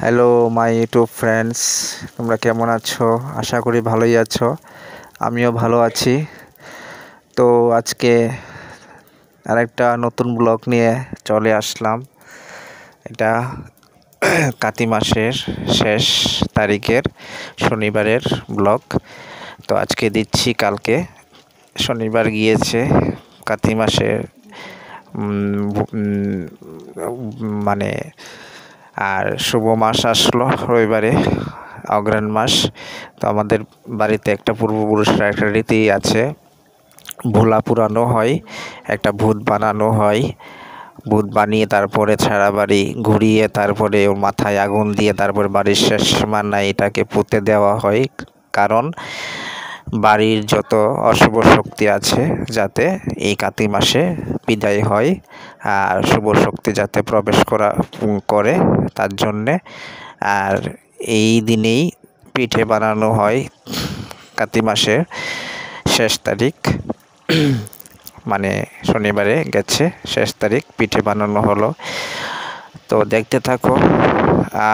Hello my YouTube friends, তোমরা কেমন আছো? আশা করি ভালোই আছো। আমিও ভালো আছি। তো আজকে আরেকটা নতুন ব্লগ নিয়ে চলে আসলাম। এটা কাতি মাসের শেষ তারিখের শনিবারের ব্লগ। তো আজকে দিচ্ছি, কালকে শনিবার গিয়েছে, কাতি মাসের মানে আর শুভ মাস আসলো রবিবারে, অগ্রহায়ণ মাস। তো আমাদের বাড়িতে একটা পূর্বপুরুষরা একটা রীতি আছে, ভোলা পুরানো হয়, একটা ভূত বানানো হয়। ভূত বানিয়ে তারপরে সারা বাড়ি ঘুরিয়ে তারপরে ওর মাথায় আগুন দিয়ে তারপরে বাড়ির শেষ সীমানায় এটাকে পুঁতে দেওয়া হয়। কারণ বাড়ির যত অশুভ শক্তি আছে যাতে এই কাতি মাসে বিদায় হয়, আর শুভ শক্তি যাতে প্রবেশ করে তার জন্যে। আর এই দিনেই পিঠে বানানো হয়। কাতি মাসের শেষ তারিখ মানে শনিবারে গেছে শেষ তারিখ, পিঠে বানানো হলো। তো দেখতে থাকো।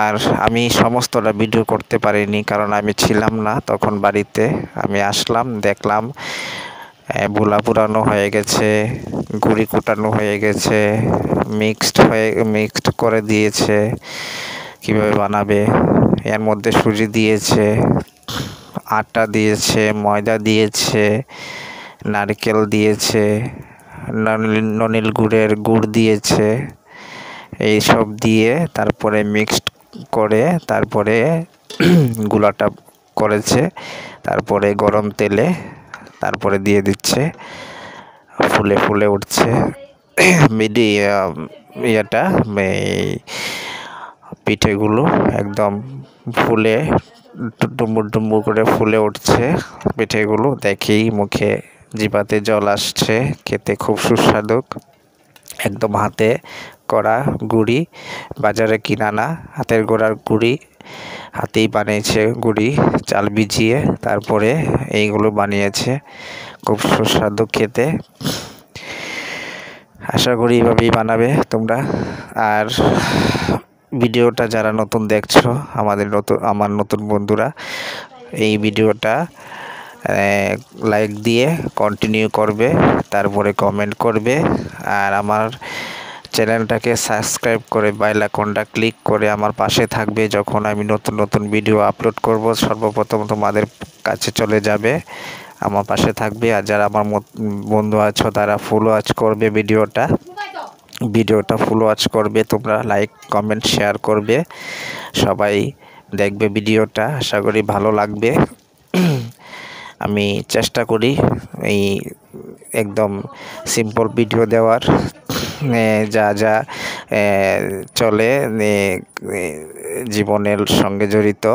আর আমি সমস্তটা ভিডিও করতে পারিনি, কারণ আমি ছিলাম না তখন বাড়িতে। আমি আসলাম, দেখলাম ভোলা পুরানো হয়ে গেছে, গুড়ি কুটানো হয়ে গেছে, মিক্সড করে দিয়েছে কিভাবে বানাবে। এর মধ্যে সুজি দিয়েছে, আটা দিয়েছে, ময়দা দিয়েছে, নারকেল দিয়েছে, ননিল গুড়ের গুড় দিয়েছে। এই সব দিয়ে তারপরে মিক্সড করে তারপরে গুলাটা করেছে। তারপরে গরম তেলে তারপরে দিয়ে দিচ্ছে, ফুলে ফুলে উঠছে ইয়েটা, এই পিঠেগুলো একদম ফুলে ডুমুর ডুমুর করে ফুলে উঠছে। পিঠেগুলো দেখেই মুখে জিভাতে জল আসছে, খেতে খুব সুস্বাদু। একদম হাতে করা গুড়ি, বাজারে কিনা না, হাতের গোড়ার গুড়ি, হাতেই বানিয়েছে গুড়ি, চাল ভিজিয়ে তারপরে এইগুলো বানিয়েছে। খুব সুস্বাদু খেতে। আশা করি এভাবেই বানাবে তোমরা। আর ভিডিওটা যারা নতুন দেখছো, আমার নতুন বন্ধুরা, এই ভিডিওটা লাইক দিয়ে কন্টিনিউ করবে, তারপরে কমেন্ট করবে। আর আমার চ্যানেলটাকে সাবস্ক্রাইব করে বেল আইকনটা ক্লিক করে আমার পাশে থাকবে। যখন আমি নতুন নতুন ভিডিও আপলোড করব, সর্বপ্রথম তোমাদের কাছে চলে যাবে, আমার পাশে থাকবে। আর যারা আমার বন্ধু আছো তারা ফুল ওয়াচ করবে ভিডিওটা ফুল ওয়াচ করবে। তোমরা লাইক কমেন্ট শেয়ার করবে, সবাই দেখবে ভিডিওটা। আশা করি ভালো লাগবে। আমি চেষ্টা করি এই একদম সিম্পল ভিডিও দেওয়ার, যা যা চলে জীবনের সঙ্গে জড়িত,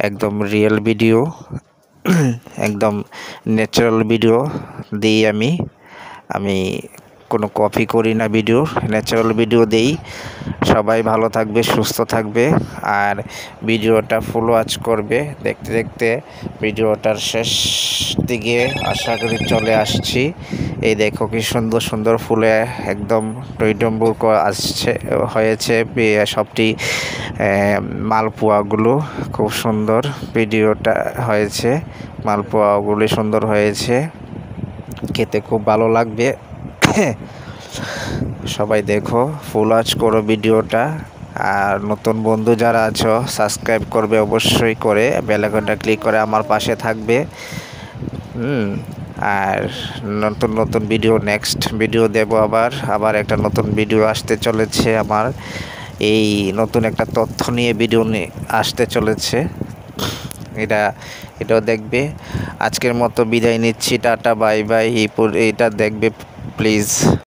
একদম রিয়েল ভিডিও, একদম ন্যাচারাল ভিডিও দিই আমি কোনো কপি করি না ভিডিও, ন্যাচারাল ভিডিও দেই। সবাই ভালো থাকবে, সুস্থ থাকবে। আর ভিডিওটা ফুল ওয়াচ করবে। দেখতে দেখতে ভিডিওটার শেষ দিকে আশা করি চলে আসছি। এই দেখো কি সুন্দর সুন্দর ফুলে একদম টইটম্বুর হয়েছে সবটি মালপোয়াগুলো। খুব সুন্দর ভিডিওটা হয়েছে, মালপোয়াগুলি সুন্দর হয়েছে, খেতে খুব ভালো লাগবে। সবাই দেখো, ফুল ওয়াচ করো ভিডিওটা। আর নতুন বন্ধু যারা আছো সাবস্ক্রাইব করবে অবশ্যই করে, বেল আইকনটা ক্লিক করে আমার পাশে থাকবে। আর নতুন নতুন ভিডিও, নেক্সট ভিডিও দেব, আবার একটা নতুন ভিডিও আসতে চলেছে আমার। এই নতুন একটা তথ্য নিয়ে ভিডিও আসতে চলেছে, এটাও দেখবে। আজকের মতো বিদায় নিচ্ছি, টাটা বাই বাই। এটা দেখবে প্লিজ।